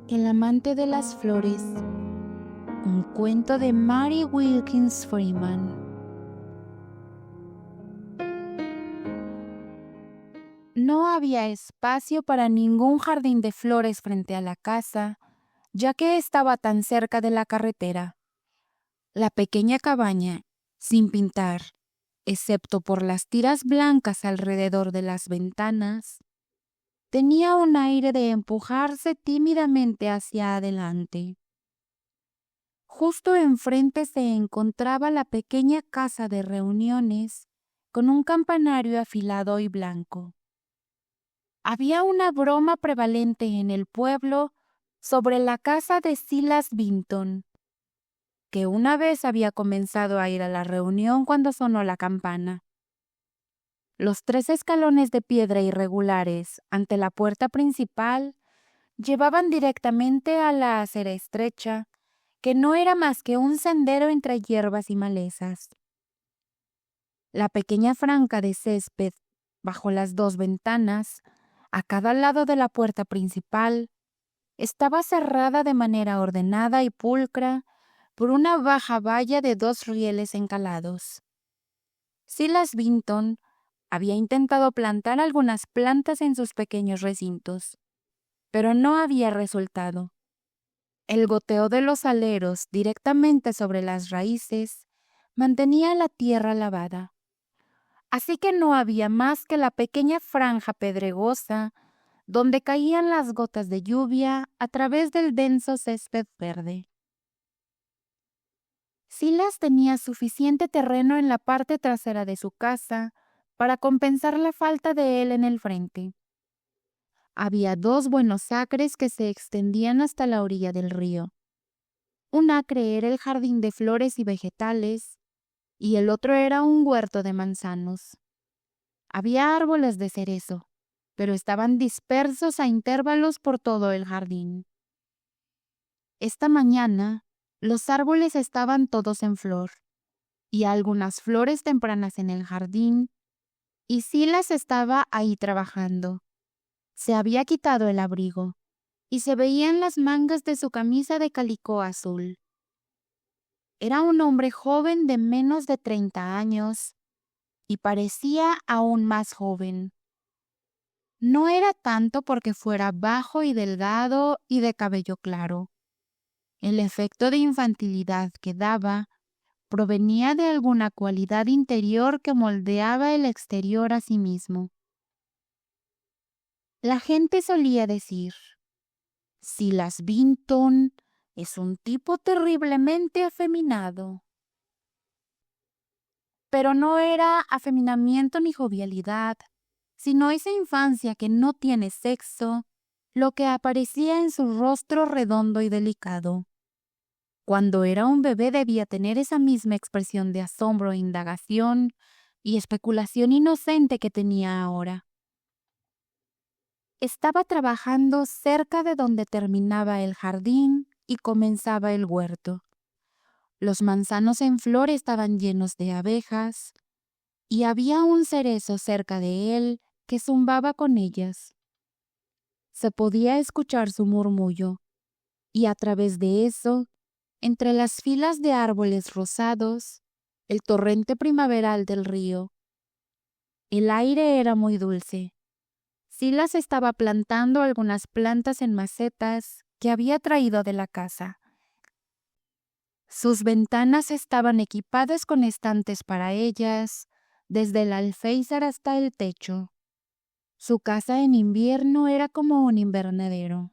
El amante de las flores, un cuento de Mary Wilkins Freeman. No había espacio para ningún jardín de flores frente a la casa, ya que estaba tan cerca de la carretera. La pequeña cabaña, sin pintar, excepto por las tiras blancas alrededor de las ventanas, tenía un aire de empujarse tímidamente hacia adelante. Justo enfrente se encontraba la pequeña casa de reuniones con un campanario afilado y blanco. Había una broma prevalente en el pueblo sobre la casa de Silas Vinton, que una vez había comenzado a ir a la reunión cuando sonó la campana. Los 3 escalones de piedra irregulares ante la puerta principal llevaban directamente a la acera estrecha, que no era más que un sendero entre hierbas y malezas. La pequeña franja de césped bajo las 2 ventanas, a cada lado de la puerta principal, estaba cerrada de manera ordenada y pulcra por una baja valla de 2 rieles encalados. Silas Vinton había intentado plantar algunas plantas en sus pequeños recintos, pero no había resultado. El goteo de los aleros directamente sobre las raíces mantenía la tierra lavada. Así que no había más que la pequeña franja pedregosa donde caían las gotas de lluvia a través del denso césped verde. Silas tenía suficiente terreno en la parte trasera de su casa para compensar la falta de él en el frente. Había 2 buenos acres que se extendían hasta la orilla del río. Un acre era el jardín de flores y vegetales, y el otro era un huerto de manzanos. Había árboles de cerezo, pero estaban dispersos a intervalos por todo el jardín. Esta mañana, los árboles estaban todos en flor, y algunas flores tempranas en el jardín, y Silas estaba ahí trabajando. Se había quitado el abrigo, y se veían las mangas de su camisa de calicó azul. Era un hombre joven de menos de 30 años, y parecía aún más joven. No era tanto porque fuera bajo y delgado y de cabello claro. El efecto de infantilidad que daba provenía de alguna cualidad interior que moldeaba el exterior a sí mismo. La gente solía decir: Silas Vinton es un tipo terriblemente afeminado. Pero no era afeminamiento ni jovialidad, sino esa infancia que no tiene sexo, lo que aparecía en su rostro redondo y delicado. Cuando era un bebé debía tener esa misma expresión de asombro e indagación y especulación inocente que tenía ahora. Estaba trabajando cerca de donde terminaba el jardín y comenzaba el huerto. Los manzanos en flor estaban llenos de abejas, y había un cerezo cerca de él que zumbaba con ellas. Se podía escuchar su murmullo, y a través de eso, entre las filas de árboles rosados, el torrente primaveral del río. El aire era muy dulce. Silas estaba plantando algunas plantas en macetas que había traído de la casa. Sus ventanas estaban equipadas con estantes para ellas, desde el alféizar hasta el techo. Su casa en invierno era como un invernadero.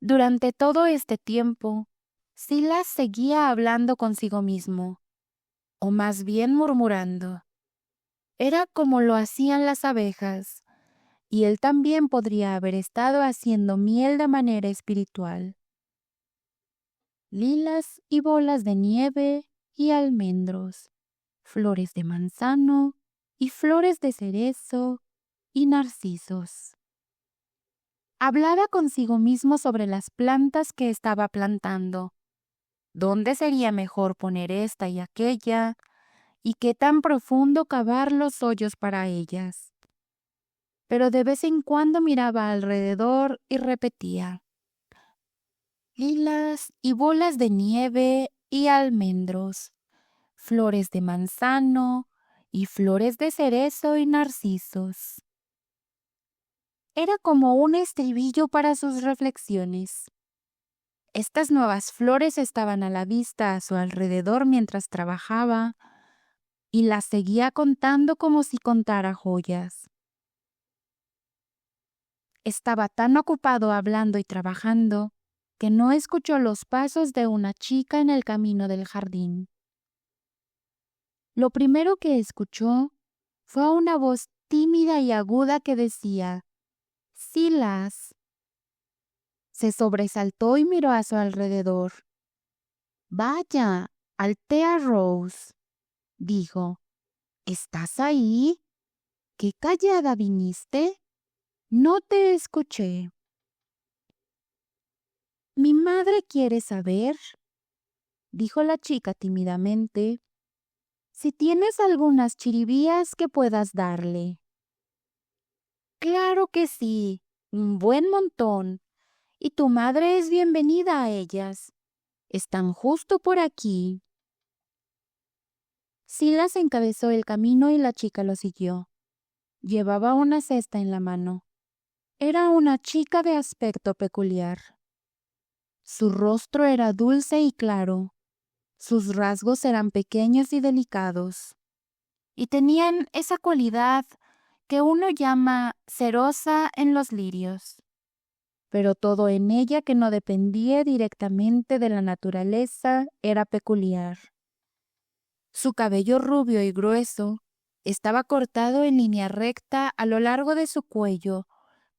Durante todo este tiempo, Silas seguía hablando consigo mismo, o más bien murmurando. Era como lo hacían las abejas, y él también podría haber estado haciendo miel de manera espiritual. Lilas y bolas de nieve y almendros, flores de manzano y flores de cerezo y narcisos. Hablaba consigo mismo sobre las plantas que estaba plantando, dónde sería mejor poner esta y aquella, y qué tan profundo cavar los hoyos para ellas. pero de vez en cuando miraba alrededor y repetía: lilas y bolas de nieve y almendros, flores de manzano y flores de cerezo y narcisos. Era como un estribillo para sus reflexiones. Estas nuevas flores estaban a la vista a su alrededor mientras trabajaba, y las seguía contando como si contara joyas. Estaba tan ocupado hablando y trabajando que no escuchó los pasos de una chica en el camino del jardín. Lo primero que escuchó fue una voz tímida y aguda que decía: Silas. Se sobresaltó y miró a su alrededor. Vaya, Althea Rose, dijo. ¿Estás ahí? ¿Qué callada viniste? No te escuché. Mi madre quiere saber, dijo la chica tímidamente, si tienes algunas chiribías que puedas darle. Claro que sí, un buen montón, y tu madre es bienvenida a ellas. Están justo por aquí. Silas encabezó el camino y la chica lo siguió. Llevaba una cesta en la mano. Era una chica de aspecto peculiar. Su rostro era dulce y claro. Sus rasgos eran pequeños y delicados. Y tenían esa cualidad que uno llama cerosa en los lirios. Pero todo en ella que no dependía directamente de la naturaleza era peculiar. Su cabello rubio y grueso estaba cortado en línea recta a lo largo de su cuello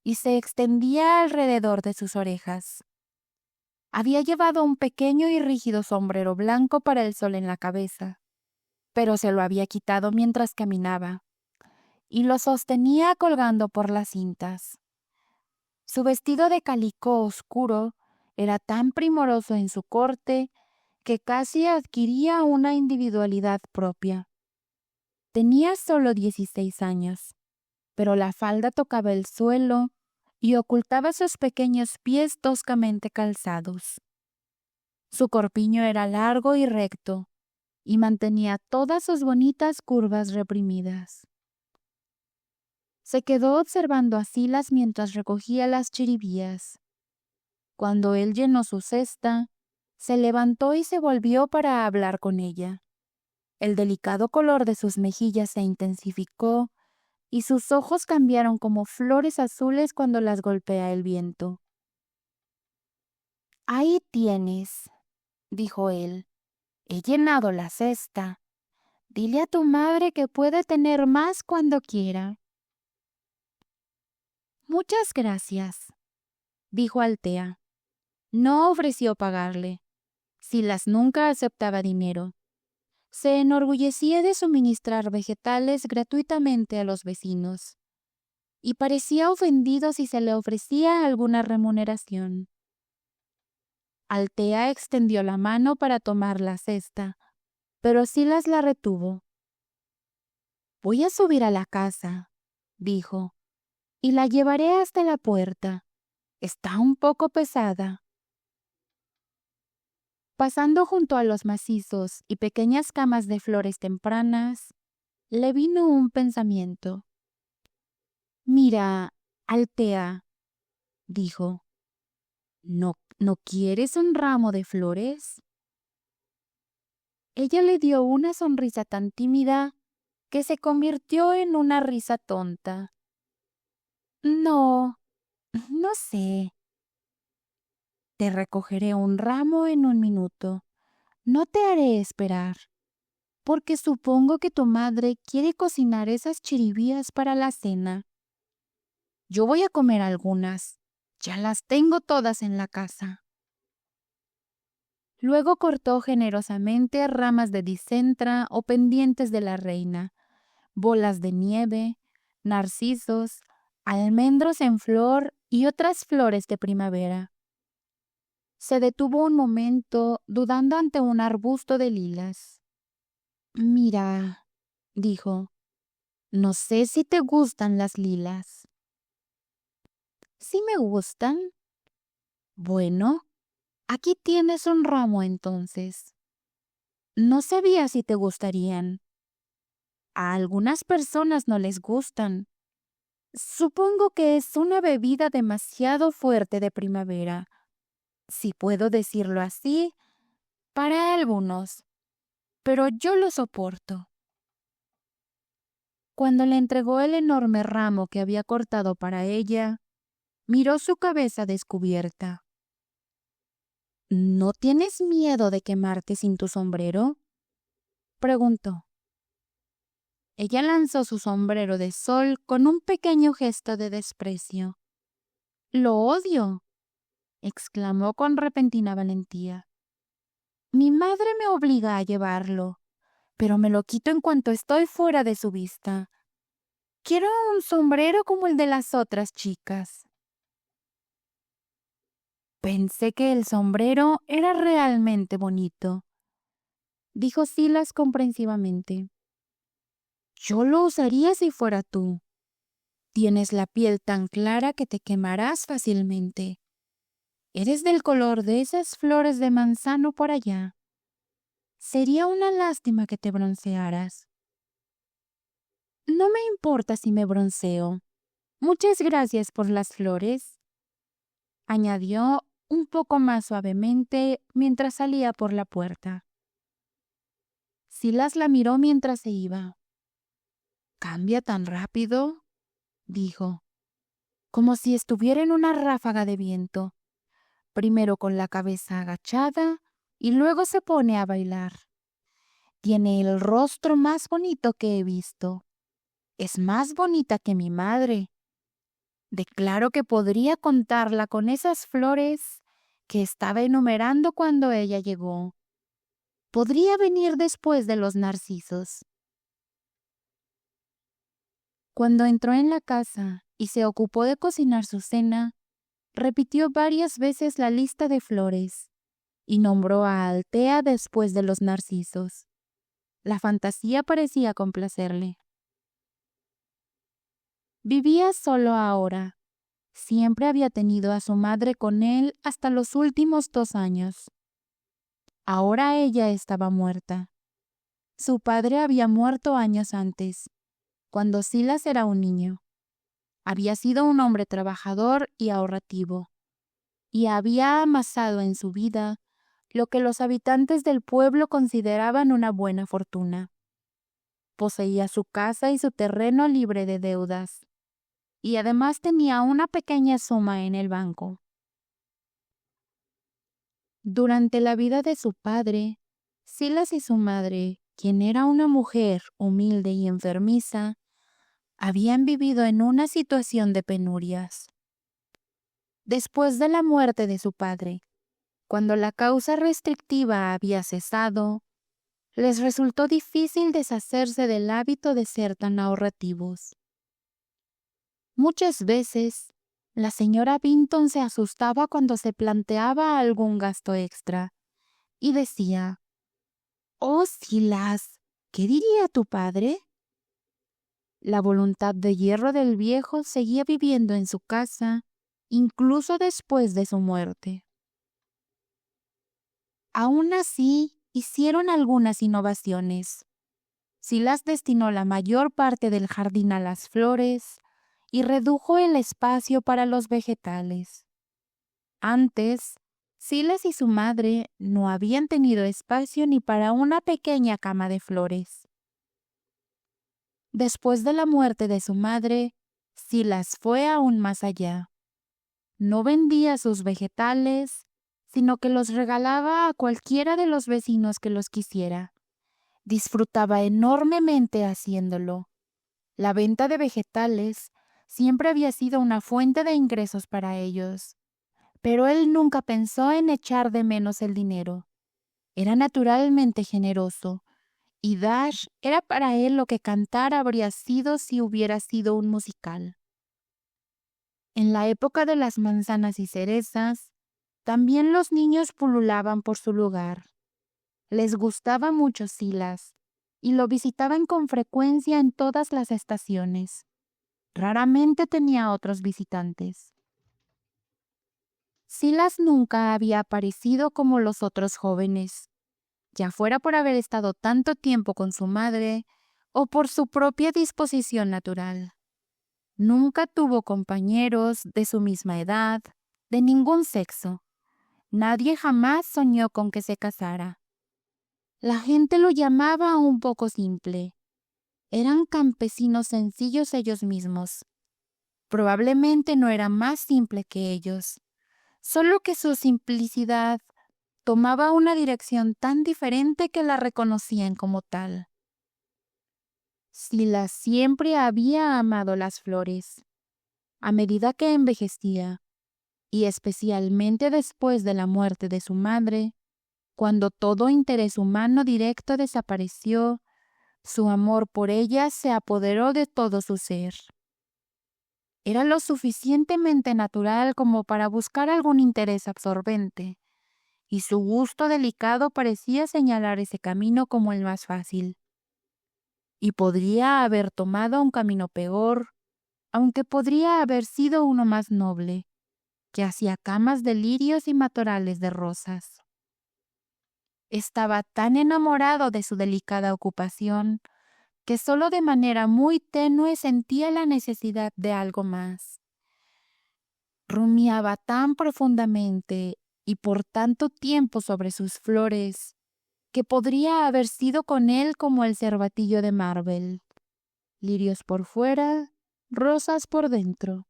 y se extendía alrededor de sus orejas. Había llevado un pequeño y rígido sombrero blanco para el sol en la cabeza, pero se lo había quitado mientras caminaba y lo sostenía colgando por las cintas. Su vestido de calicó oscuro era tan primoroso en su corte que casi adquiría una individualidad propia. Tenía solo 16 años, pero la falda tocaba el suelo y ocultaba sus pequeños pies toscamente calzados. Su corpiño era largo y recto, y mantenía todas sus bonitas curvas reprimidas. Se quedó observando a Silas mientras recogía las chiribías. Cuando él llenó su cesta, se levantó y se volvió para hablar con ella. El delicado color de sus mejillas se intensificó y sus ojos cambiaron como flores azules cuando las golpea el viento. Ahí tienes, dijo él. He llenado la cesta. Dile a tu madre que puede tener más cuando quiera. Muchas gracias, dijo Althea. No ofreció pagarle. Silas nunca aceptaba dinero. Se enorgullecía de suministrar vegetales gratuitamente a los vecinos, y parecía ofendido si se le ofrecía alguna remuneración. Althea extendió la mano para tomar la cesta, pero Silas la retuvo. Voy a subir a la casa, dijo, y la llevaré hasta la puerta. Está un poco pesada. Pasando junto a los macizos y pequeñas camas de flores tempranas, le vino un pensamiento. Mira, Althea, dijo, ¿no quieres un ramo de flores? Ella le dio una sonrisa tan tímida que se convirtió en una risa tonta. No, no sé. Te recogeré un ramo en un minuto. No te haré esperar, porque supongo que tu madre quiere cocinar esas chiribías para la cena. Yo voy a comer algunas. Ya las tengo todas en la casa. Luego cortó generosamente ramas de dicentra o pendientes de la reina, bolas de nieve, narcisos, almendros en flor y otras flores de primavera. Se detuvo un momento, dudando ante un arbusto de lilas. Mira, dijo, no sé si te gustan las lilas. ¿Sí me gustan? Bueno, aquí tienes un ramo entonces. No sabía si te gustarían. A algunas personas no les gustan. Supongo que es una bebida demasiado fuerte de primavera, si puedo decirlo así, para algunos, pero yo lo soporto. Cuando le entregó el enorme ramo que había cortado para ella, miró su cabeza descubierta. ¿No tienes miedo de quemarte sin tu sombrero?, preguntó. Ella lanzó su sombrero de sol con un pequeño gesto de desprecio. «Lo odio», exclamó con repentina valentía. «Mi madre me obliga a llevarlo, pero me lo quito en cuanto estoy fuera de su vista. Quiero un sombrero como el de las otras chicas». Pensé que el sombrero era realmente bonito, dijo Silas comprensivamente. Yo lo usaría si fuera tú. Tienes la piel tan clara que te quemarás fácilmente. Eres del color de esas flores de manzano por allá. Sería una lástima que te broncearas. No me importa si me bronceo. Muchas gracias por las flores, añadió un poco más suavemente mientras salía por la puerta. Silas la miró mientras se iba. ¿Cambia tan rápido?, dijo, como si estuviera en una ráfaga de viento. Primero con la cabeza agachada y luego se pone a bailar. Tiene el rostro más bonito que he visto. Es más bonita que mi madre. Declaro que podría contarla con esas flores que estaba enumerando cuando ella llegó. Podría venir después de los narcisos. Cuando entró en la casa y se ocupó de cocinar su cena, repitió varias veces la lista de flores y nombró a Altea después de los narcisos. La fantasía parecía complacerle. Vivía solo ahora. Siempre había tenido a su madre con él hasta los últimos 2 años. Ahora ella estaba muerta. Su padre había muerto años antes, cuando Silas era un niño. Había sido un hombre trabajador y ahorrativo, y había amasado en su vida lo que los habitantes del pueblo consideraban una buena fortuna. Poseía su casa y su terreno libre de deudas, y además tenía una pequeña suma en el banco. Durante la vida de su padre, Silas y su madre, quien era una mujer humilde y enfermiza, habían vivido en una situación de penurias. Después de la muerte de su padre, cuando la causa restrictiva había cesado, les resultó difícil deshacerse del hábito de ser tan ahorrativos. Muchas veces, la señora Vinton se asustaba cuando se planteaba algún gasto extra y decía, «Oh, Silas, ¿qué diría tu padre?». La voluntad de hierro del viejo seguía viviendo en su casa, incluso después de su muerte. Aún así, hicieron algunas innovaciones. Silas destinó la mayor parte del jardín a las flores y redujo el espacio para los vegetales. Antes, Silas y su madre no habían tenido espacio ni para una pequeña cama de flores. Después de la muerte de su madre, Silas fue aún más allá. No vendía sus vegetales, sino que los regalaba a cualquiera de los vecinos que los quisiera. Disfrutaba enormemente haciéndolo. La venta de vegetales siempre había sido una fuente de ingresos para ellos, pero él nunca pensó en echar de menos el dinero. Era naturalmente generoso, y Dash era para él lo que cantar habría sido si hubiera sido un musical. En la época de las manzanas y cerezas, también los niños pululaban por su lugar. Les gustaba mucho Silas, y lo visitaban con frecuencia en todas las estaciones. Raramente tenía otros visitantes. Silas nunca había aparecido como los otros jóvenes, ya fuera por haber estado tanto tiempo con su madre o por su propia disposición natural. Nunca tuvo compañeros de su misma edad, de ningún sexo. Nadie jamás soñó con que se casara. La gente lo llamaba un poco simple. Eran campesinos sencillos ellos mismos. Probablemente no era más simple que ellos, solo que su simplicidad tomaba una dirección tan diferente que la reconocían como tal. Silas siempre había amado las flores. A medida que envejecía, y especialmente después de la muerte de su madre, cuando todo interés humano directo desapareció, su amor por ellas se apoderó de todo su ser. Era lo suficientemente natural como para buscar algún interés absorbente, y su gusto delicado parecía señalar ese camino como el más fácil. Y podría haber tomado un camino peor, aunque podría haber sido uno más noble, que hacía camas de lirios y matorrales de rosas. Estaba tan enamorado de su delicada ocupación que solo de manera muy tenue sentía la necesidad de algo más. Rumiaba tan profundamente y por tanto tiempo sobre sus flores que podría haber sido con él como el cervatillo de Marvel, lirios por fuera, rosas por dentro.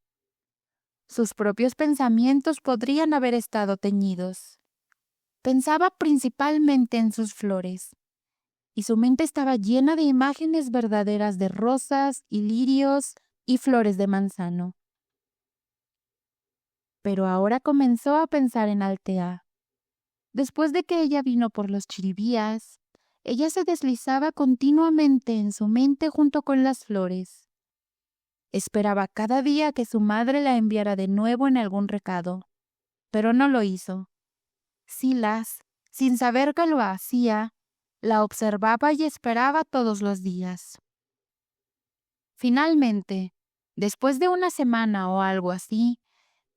Sus propios pensamientos podrían haber estado teñidos. Pensaba principalmente en sus flores, y su mente estaba llena de imágenes verdaderas de rosas y lirios y flores de manzano. Pero ahora comenzó a pensar en Altea. Después de que ella vino por los chiribías, ella se deslizaba continuamente en su mente junto con las flores. Esperaba cada día que su madre la enviara de nuevo en algún recado, pero no lo hizo. Silas, sin saber que lo hacía, la observaba y esperaba todos los días. Finalmente, después de una semana o algo así,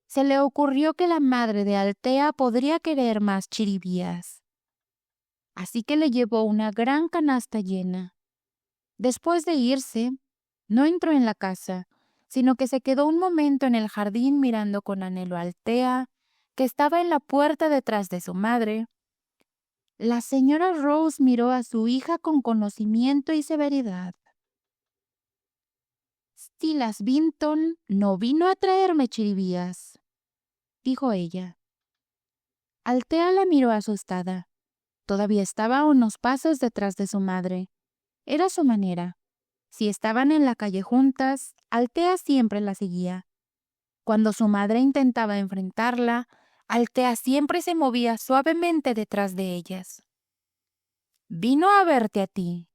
se le ocurrió que la madre de Altea podría querer más chiribías. Así que le llevó una gran canasta llena. Después de irse, no entró en la casa, sino que se quedó un momento en el jardín mirando con anhelo a Altea, que estaba en la puerta detrás de su madre. La señora Rose miró a su hija con conocimiento y severidad. Silas Vinton no vino a traerme chiribías, dijo ella. Altea la miró asustada. Todavía estaba a unos pasos detrás de su madre. Era su manera. Si estaban en la calle juntas, Altea siempre la seguía. Cuando su madre intentaba enfrentarla, Altea siempre se movía suavemente detrás de ellas. «Vino a verte a ti»,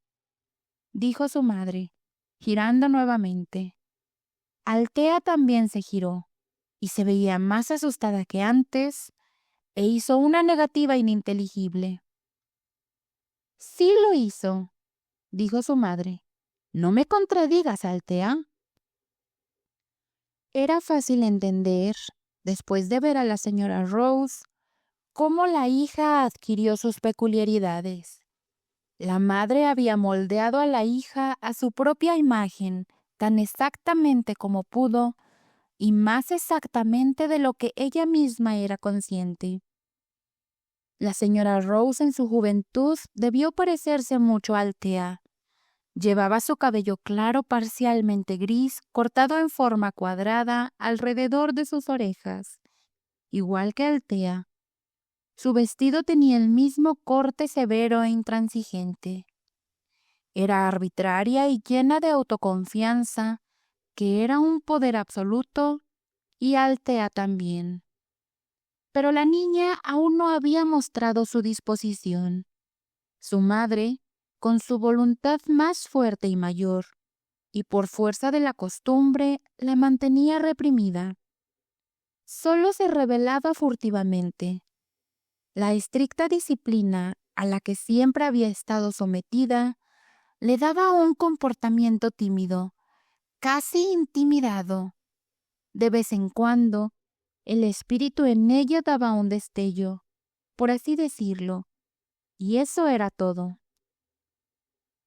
dijo su madre, girando nuevamente. Altea también se giró, y se veía más asustada que antes, e hizo una negativa ininteligible. «Sí lo hizo», dijo su madre. «No me contradigas, Altea». Era fácil entender, después de ver a la señora Rose, cómo la hija adquirió sus peculiaridades. La madre había moldeado a la hija a su propia imagen, tan exactamente como pudo, y más exactamente de lo que ella misma era consciente. La señora Rose en su juventud debió parecerse mucho a Altea. Llevaba su cabello claro parcialmente gris, cortado en forma cuadrada alrededor de sus orejas, igual que Altea. Su vestido tenía el mismo corte severo e intransigente. Era arbitraria y llena de autoconfianza, que era un poder absoluto, y Altea también. Pero la niña aún no había mostrado su disposición. Su madre, con su voluntad más fuerte y mayor, y por fuerza de la costumbre, la mantenía reprimida. Solo se rebelaba furtivamente. La estricta disciplina a la que siempre había estado sometida le daba un comportamiento tímido, casi intimidado. De vez en cuando, El espíritu en ella daba un destello, por así decirlo, y eso era todo.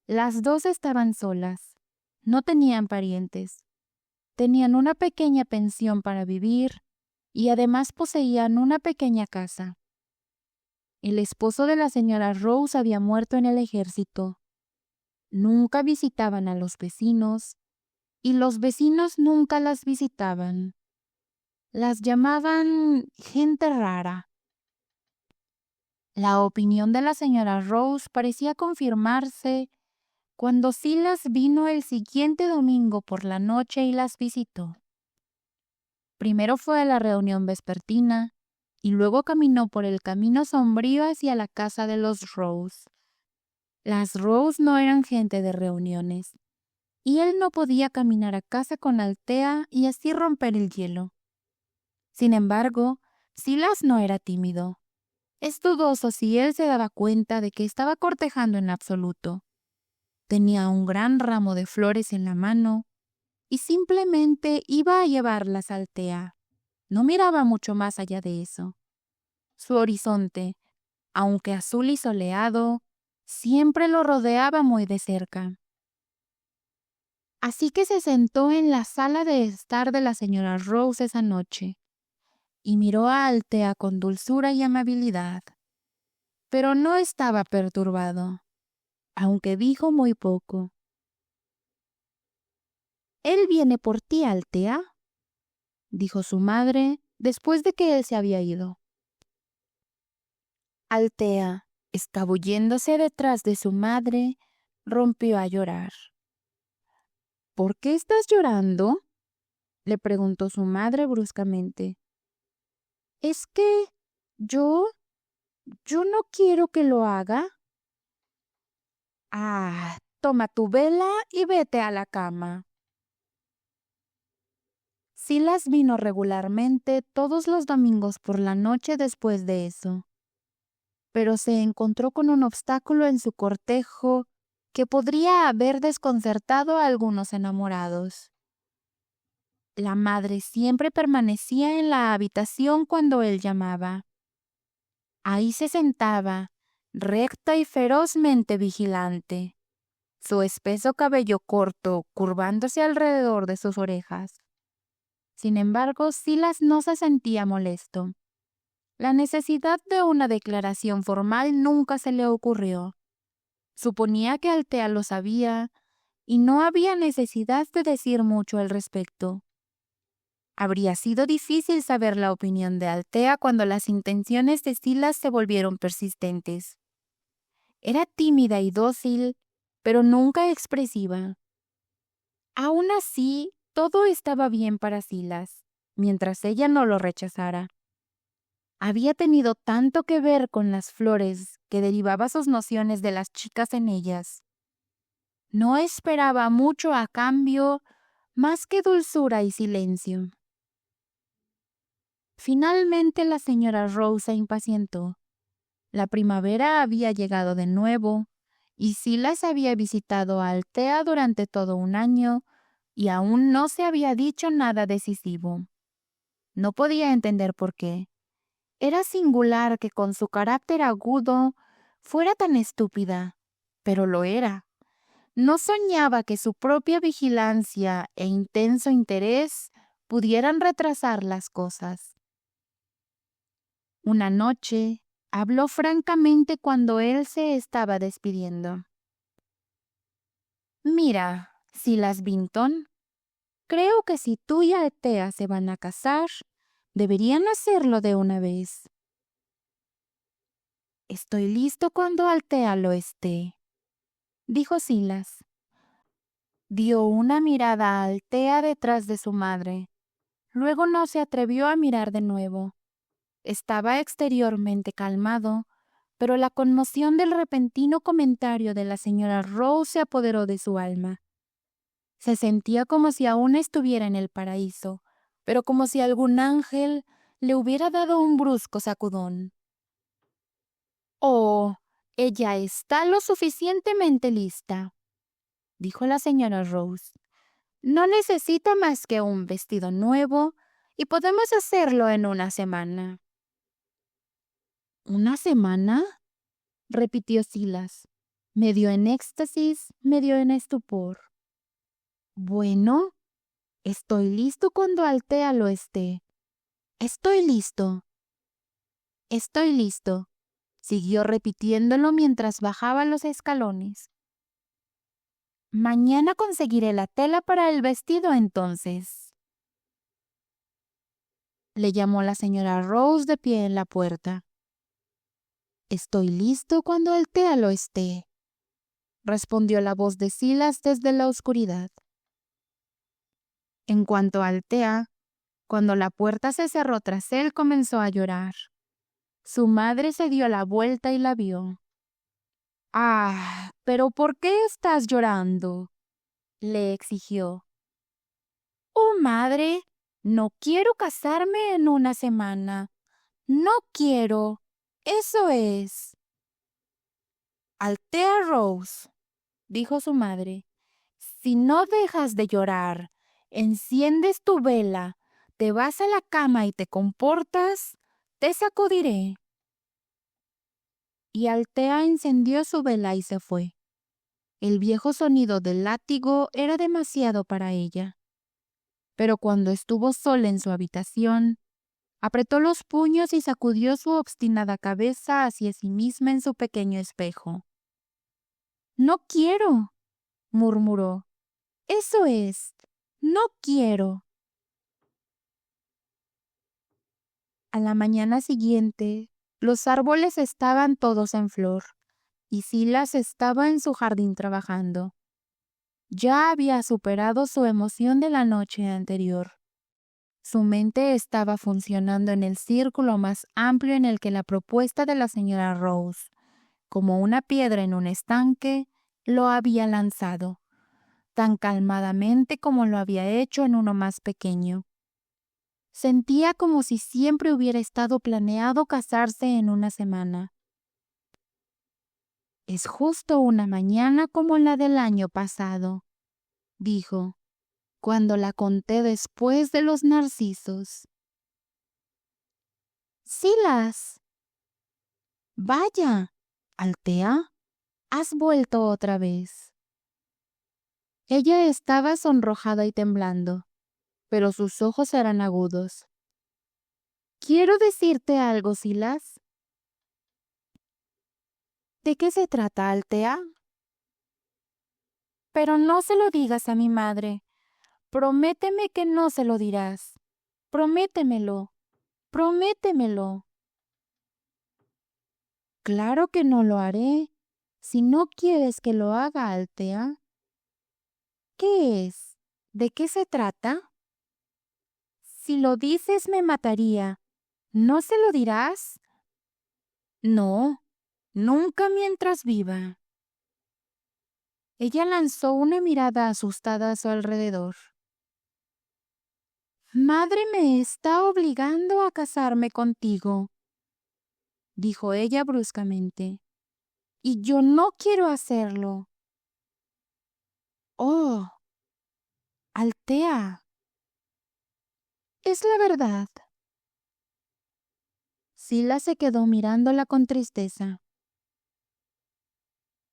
Las dos estaban solas, no tenían parientes, tenían una pequeña pensión para vivir y además poseían una pequeña casa. El esposo de la señora Rose había muerto en el ejército. Nunca visitaban a los vecinos y los vecinos nunca las visitaban. Las llamaban gente rara. La opinión de la señora Rose parecía confirmarse cuando Silas vino el siguiente domingo por la noche y las visitó. Primero fue a la reunión vespertina y luego caminó por el camino sombrío hacia la casa de los Rose. Las Rose no eran gente de reuniones, y él no podía caminar a casa con Althea y así romper el hielo. Sin embargo, Silas no era tímido. Es dudoso si él se daba cuenta de que estaba cortejando en absoluto. Tenía un gran ramo de flores en la mano y simplemente iba a llevarlas a Althea. No miraba mucho más allá de eso. Su horizonte, aunque azul y soleado, siempre lo rodeaba muy de cerca. Así que se sentó en la sala de estar de la señora Rose esa noche y miró a Althea con dulzura y amabilidad. Pero no estaba perturbado, aunque dijo muy poco. «Él viene por ti, Althea», dijo su madre después de que él se había ido. Althea, escabulléndose detrás de su madre, rompió a llorar. «¿Por qué estás llorando?», le preguntó su madre bruscamente. «Es que yo no quiero que lo haga». «Ah, toma tu vela y vete a la cama». Silas vino regularmente todos los domingos por la noche después de eso, pero se encontró con un obstáculo en su cortejo que podría haber desconcertado a algunos enamorados. La madre siempre permanecía en la habitación cuando él llamaba. Ahí se sentaba, recta y ferozmente vigilante, su espeso cabello corto curvándose alrededor de sus orejas. Sin embargo, Silas no se sentía molesto. La necesidad de una declaración formal nunca se le ocurrió. Suponía que Althea lo sabía y no había necesidad de decir mucho al respecto. Habría sido difícil saber la opinión de Althea cuando las intenciones de Silas se volvieron persistentes. Era tímida y dócil, pero nunca expresiva. Aún así, todo estaba bien para Silas, mientras ella no lo rechazara. Había tenido tanto que ver con las flores que derivaba sus nociones de las chicas en ellas. No esperaba mucho a cambio, más que dulzura y silencio. Finalmente la señora Rose se impacientó. La primavera había llegado de nuevo, y Silas había visitado a Althea durante todo un año, y aún no se había dicho nada decisivo. No podía entender por qué. Era singular que con su carácter agudo fuera tan estúpida, pero lo era. No soñaba que su propia vigilancia e intenso interés pudieran retrasar las cosas. Una noche, habló francamente cuando él se estaba despidiendo. «Mira, Silas Vinton, creo que si tú y Althea se van a casar, deberían hacerlo de una vez». «Estoy listo cuando Althea lo esté», dijo Silas. Dio una mirada a Althea detrás de su madre. Luego no se atrevió a mirar de nuevo. Estaba exteriormente calmado, pero la conmoción del repentino comentario de la señora Rose se apoderó de su alma. Se sentía como si aún estuviera en el paraíso, pero como si algún ángel le hubiera dado un brusco sacudón. «Oh, ella está lo suficientemente lista», dijo la señora Rose. «No necesita más que un vestido nuevo y podemos hacerlo en una semana. ¿Una semana?, repitió Silas, medio en éxtasis, medio en estupor. Bueno, estoy listo cuando Altea lo esté. Estoy listo. Estoy listo, siguió repitiéndolo mientras bajaba los escalones. Mañana conseguiré la tela para el vestido entonces, le llamó la señora Rose de pie en la puerta. Estoy listo cuando Altea lo esté, respondió la voz de Silas desde la oscuridad. En cuanto a Altea, cuando la puerta se cerró tras él, comenzó a llorar. Su madre se dio la vuelta y la vio. «Ah, pero ¿por qué estás llorando?», le exigió. «Oh, madre, no quiero casarme en una semana. No quiero. Eso es». «Altea Rose», dijo su madre, «si no dejas de llorar, enciendes tu vela, te vas a la cama y te comportas, te sacudiré». Y Altea encendió su vela y se fue. El viejo sonido del látigo era demasiado para ella. Pero cuando estuvo sola en su habitación, apretó los puños y sacudió su obstinada cabeza hacia sí misma en su pequeño espejo. «No quiero», murmuró. «Eso es, no quiero». A la mañana siguiente, los árboles estaban todos en flor, y Silas estaba en su jardín trabajando. Ya había superado su emoción de la noche anterior. Su mente estaba funcionando en el círculo más amplio en el que la propuesta de la señora Rose, como una piedra en un estanque, lo había lanzado, tan calmadamente como lo había hecho en uno más pequeño. Sentía como si siempre hubiera estado planeado casarse en una semana. «Es justo una mañana como la del año pasado», dijo, cuando la conté después de los narcisos. «Silas». «Vaya, Altea, has vuelto otra vez». Ella estaba sonrojada y temblando, pero sus ojos eran agudos. «Quiero decirte algo, Silas». «¿De qué se trata, Altea?». «Pero no se lo digas a mi madre. Prométeme que no se lo dirás. Prométemelo. Prométemelo». «Claro que no lo haré. Si no quieres que lo haga, Altea». «¿Qué es? ¿De qué se trata?». «Si lo dices me mataría. ¿No se lo dirás?». «No, nunca mientras viva». Ella lanzó una mirada asustada a su alrededor. «Madre me está obligando a casarme contigo», dijo ella bruscamente, «y yo no quiero hacerlo». «Oh, Altea, es la verdad». Sila se quedó mirándola con tristeza.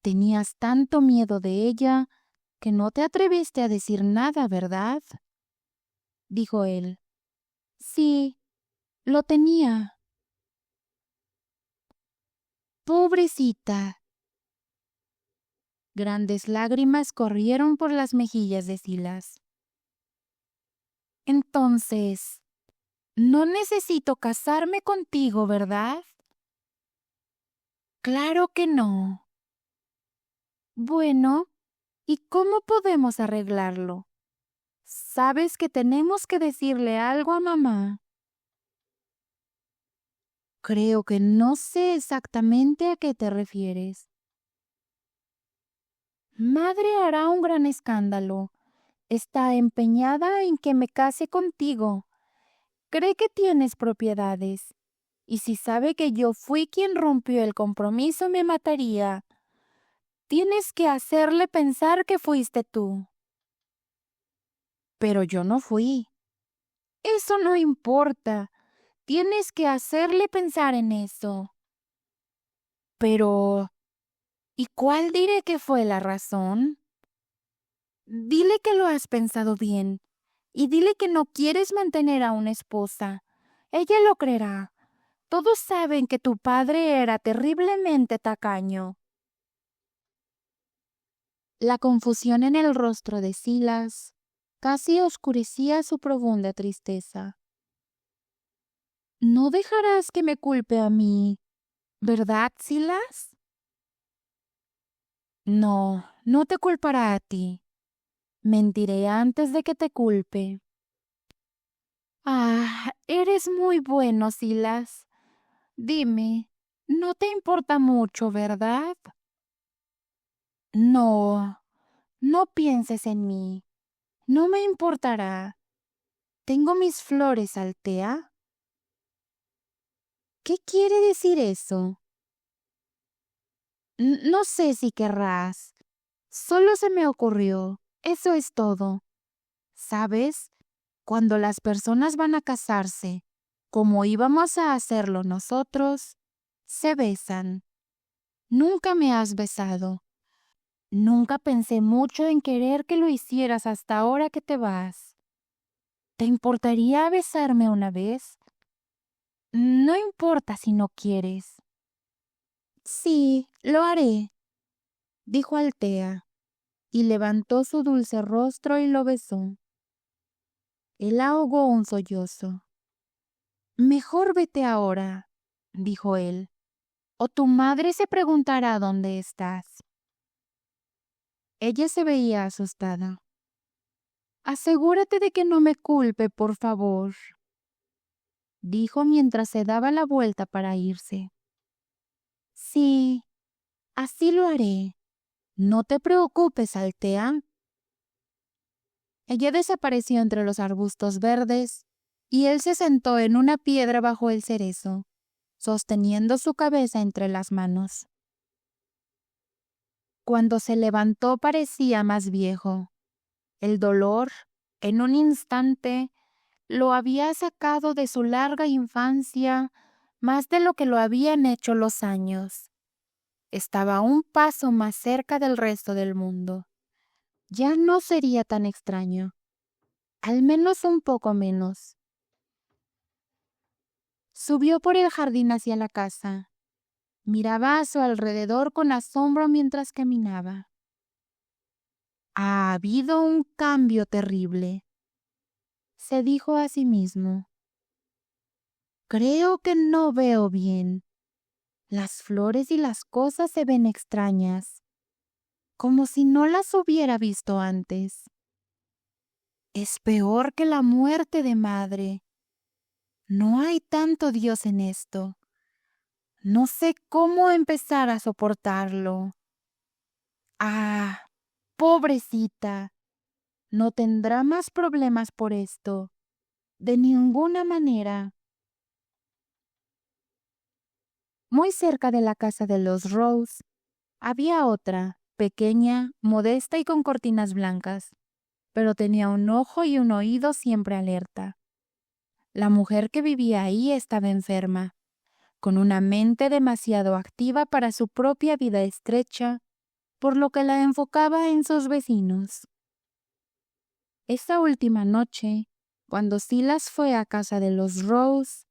«Tenías tanto miedo de ella que no te atreviste a decir nada, ¿verdad?», dijo él. «Sí, lo tenía». «Pobrecita». Grandes lágrimas corrieron por las mejillas de Silas. «Entonces, no necesito casarme contigo, ¿verdad?». «Claro que no». «Bueno, ¿y cómo podemos arreglarlo? Sabes que tenemos que decirle algo a mamá». «Creo que no sé exactamente a qué te refieres». «Madre hará un gran escándalo. Está empeñada en que me case contigo. Cree que tienes propiedades. Y si sabe que yo fui quien rompió el compromiso, me mataría. Tienes que hacerle pensar que fuiste tú». «Pero yo no fui». Eso no importa. Tienes que hacerle pensar en eso. Pero, ¿y cuál diré que fue la razón? Dile que lo has pensado bien y dile que no quieres mantener a una esposa. Ella lo creerá. Todos saben que tu padre era terriblemente tacaño. La confusión en el rostro de Silas casi oscurecía su profunda tristeza. No dejarás que me culpe a mí, ¿verdad, Silas? No, no te culpará a ti. Mentiré antes de que te culpe. Ah, eres muy bueno, Silas. Dime, no te importa mucho, ¿verdad? No, no pienses en mí. No me importará. Tengo mis flores, Altea. ¿Qué quiere decir eso? No sé si querrás. Solo se me ocurrió. Eso es todo. ¿Sabes? Cuando las personas van a casarse, como íbamos a hacerlo nosotros, se besan. Nunca me has besado. Nunca pensé mucho en querer que lo hicieras hasta ahora que te vas. ¿Te importaría besarme una vez? No importa si no quieres. Sí, lo haré, dijo Altea, y levantó su dulce rostro y lo besó. Él ahogó un sollozo. Mejor vete ahora, dijo él, o tu madre se preguntará dónde estás. Ella se veía asustada. Asegúrate de que no me culpe, por favor, dijo mientras se daba la vuelta para irse. Sí, así lo haré. No te preocupes, Altea. Ella desapareció entre los arbustos verdes y él se sentó en una piedra bajo el cerezo, sosteniendo su cabeza entre las manos. Cuando se levantó parecía más viejo. El dolor, en un instante, lo había sacado de su larga infancia más de lo que lo habían hecho los años. Estaba un paso más cerca del resto del mundo. Ya no sería tan extraño, al menos un poco menos. Subió por el jardín hacia la casa. Miraba a su alrededor con asombro mientras caminaba. Ha habido un cambio terrible, se dijo a sí mismo. Creo que no veo bien. Las flores y las cosas se ven extrañas, como si no las hubiera visto antes. Es peor que la muerte de madre. No hay tanto Dios en esto. No sé cómo empezar a soportarlo. Ah, pobrecita. No tendrá más problemas por esto. De ninguna manera. Muy cerca de la casa de los Rose había otra, pequeña, modesta y con cortinas blancas, pero tenía un ojo y un oído siempre alerta. La mujer que vivía ahí estaba enferma, con una mente demasiado activa para su propia vida estrecha, por lo que la enfocaba en sus vecinos. Esa última noche, cuando Silas fue a casa de los Rose,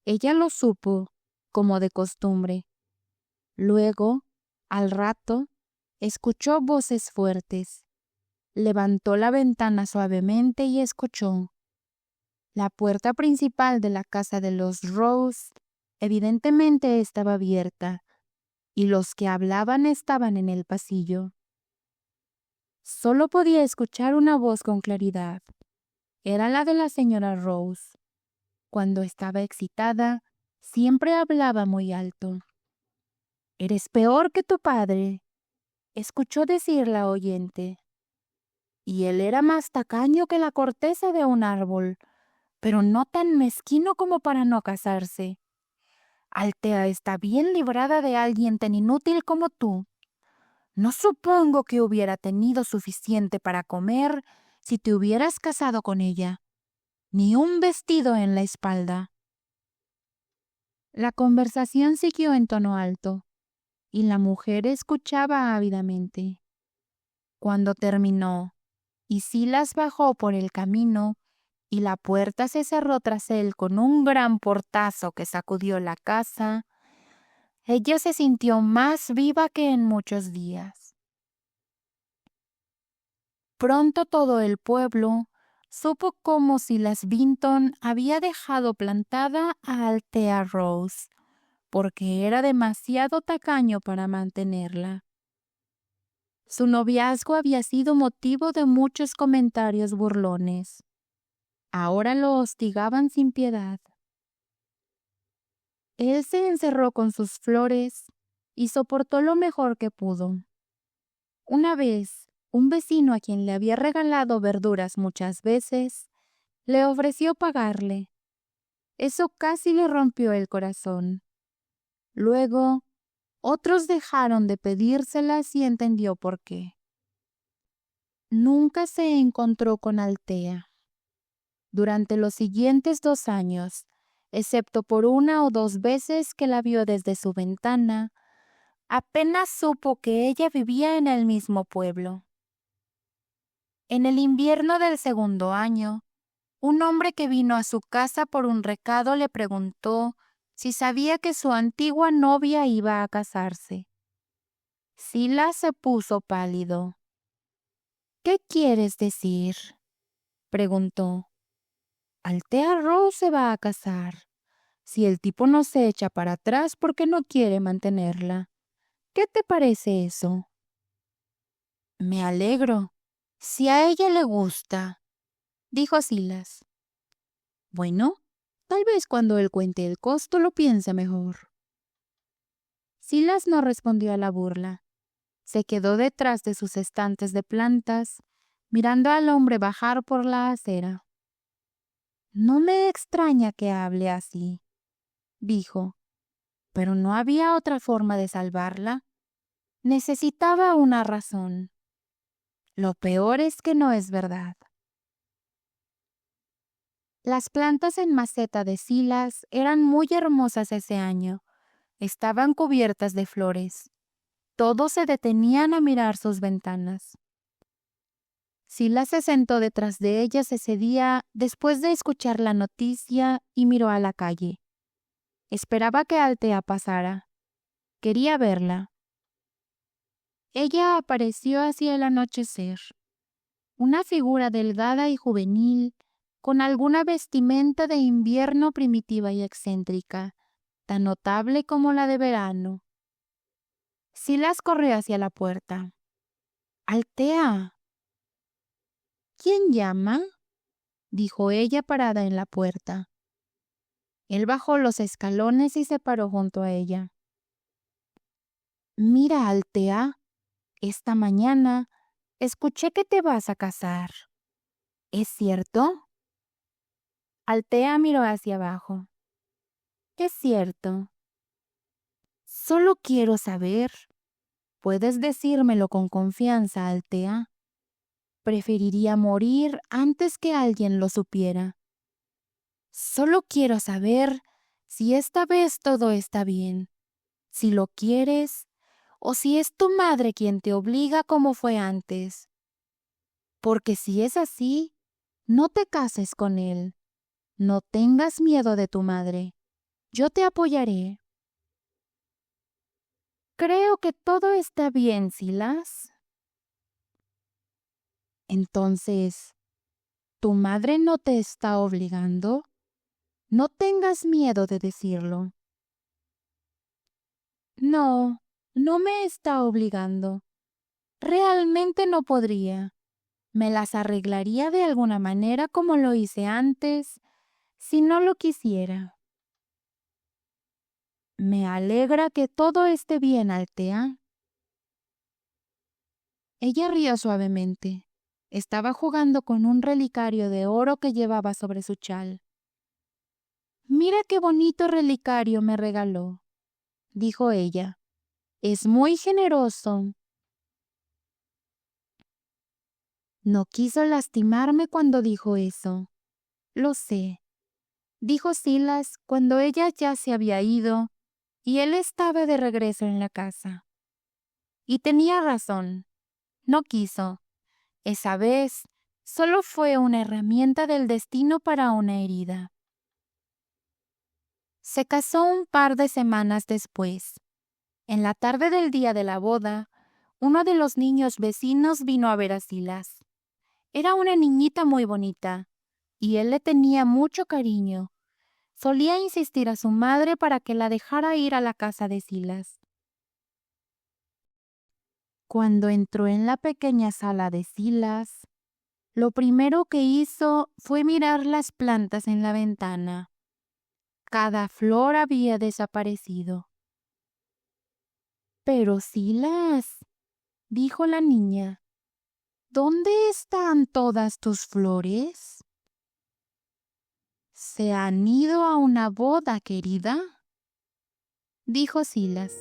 ella lo supo, como de costumbre. Luego, al rato, escuchó voces fuertes. Levantó la ventana suavemente y escuchó. La puerta principal de la casa de los Rose evidentemente estaba abierta, y los que hablaban estaban en el pasillo. Solo podía escuchar una voz con claridad. Era la de la señora Rose. Cuando estaba excitada, siempre hablaba muy alto. «Eres peor que tu padre», escuchó decir la oyente. «Y él era más tacaño que la corteza de un árbol, pero no tan mezquino como para no casarse. Altea está bien librada de alguien tan inútil como tú. No supongo que hubiera tenido suficiente para comer si te hubieras casado con ella. ni un vestido en la espalda. La conversación siguió en tono alto, y la mujer escuchaba ávidamente. Cuando terminó, y Silas bajó por el camino, y la puerta se cerró tras él con un gran portazo que sacudió la casa, ella se sintió más viva que en muchos días. Pronto todo el pueblo supo cómo Silas Vinton había dejado plantada a Althea Rose, porque era demasiado tacaño para mantenerla. Su noviazgo había sido motivo de muchos comentarios burlones. Ahora lo hostigaban sin piedad. Él se encerró con sus flores y soportó lo mejor que pudo. Una vez, un vecino a quien le había regalado verduras muchas veces, le ofreció pagarle. Eso casi le rompió el corazón. Luego, otros dejaron de pedírselas y entendió por qué. Nunca se encontró con Althea. Durante los siguientes 2 años, excepto por 1 o 2 veces que la vio desde su ventana, apenas supo que ella vivía en el mismo pueblo. En el invierno del segundo año, un hombre que vino a su casa por un recado le preguntó si sabía que su antigua novia iba a casarse. Silas se puso pálido. ¿Qué quieres decir?, preguntó. Althea Rose se va a casar. Si el tipo no se echa para atrás porque no quiere mantenerla. ¿Qué te parece eso? Me alegro. Si a ella le gusta, dijo Silas. Bueno, tal vez cuando él cuente el costo lo piense mejor. Silas no respondió a la burla. Se quedó detrás de sus estantes de plantas, mirando al hombre bajar por la acera. No me extraña que hable así, dijo, pero no había otra forma de salvarla. Necesitaba una razón. Lo peor es que no es verdad. Las plantas en maceta de Silas eran muy hermosas ese año. Estaban cubiertas de flores. Todos se detenían a mirar sus ventanas. Silas se sentó detrás de ellas ese día después de escuchar la noticia y miró a la calle. Esperaba que Althea pasara. Quería verla. Ella apareció hacia el anochecer. Una figura delgada y juvenil, con alguna vestimenta de invierno primitiva y excéntrica, tan notable como la de verano. Silas corrió hacia la puerta. ¡Althea! ¿Quién llama?, dijo ella parada en la puerta. Él bajó los escalones y se paró junto a ella. Mira, Althea, esta mañana escuché que te vas a casar. ¿Es cierto? Althea miró hacia abajo. Es cierto. Solo quiero saber. ¿Puedes decírmelo con confianza, Althea? Preferiría morir antes que alguien lo supiera. Solo quiero saber si esta vez todo está bien, si lo quieres, o si es tu madre quien te obliga como fue antes. Porque si es así, no te cases con él. No tengas miedo de tu madre. Yo te apoyaré. Creo que todo está bien, Silas. Entonces, ¿tu madre no te está obligando? No tengas miedo de decirlo. No, no me está obligando. Realmente no podría. Me las arreglaría de alguna manera como lo hice antes, si no lo quisiera. Me alegra que todo esté bien, Althea. Ella rió suavemente. Estaba jugando con un relicario de oro que llevaba sobre su chal. Mira qué bonito relicario me regaló, dijo ella. Es muy generoso. No quiso lastimarme cuando dijo eso. Lo sé, dijo Silas cuando ella ya se había ido y él estaba de regreso en la casa. Y tenía razón, no quiso. Esa vez solo fue una herramienta del destino para una herida. Se casó un par de semanas después. En la tarde del día de la boda, uno de los niños vecinos vino a ver a Silas. Era una niñita muy bonita, y él le tenía mucho cariño. Solía insistir a su madre para que la dejara ir a la casa de Silas. Cuando entró en la pequeña sala de Silas, lo primero que hizo fue mirar las plantas en la ventana. Cada flor había desaparecido. Pero Silas, dijo la niña, ¿dónde están todas tus flores? ¿Se han ido a una boda, querida?, dijo Silas.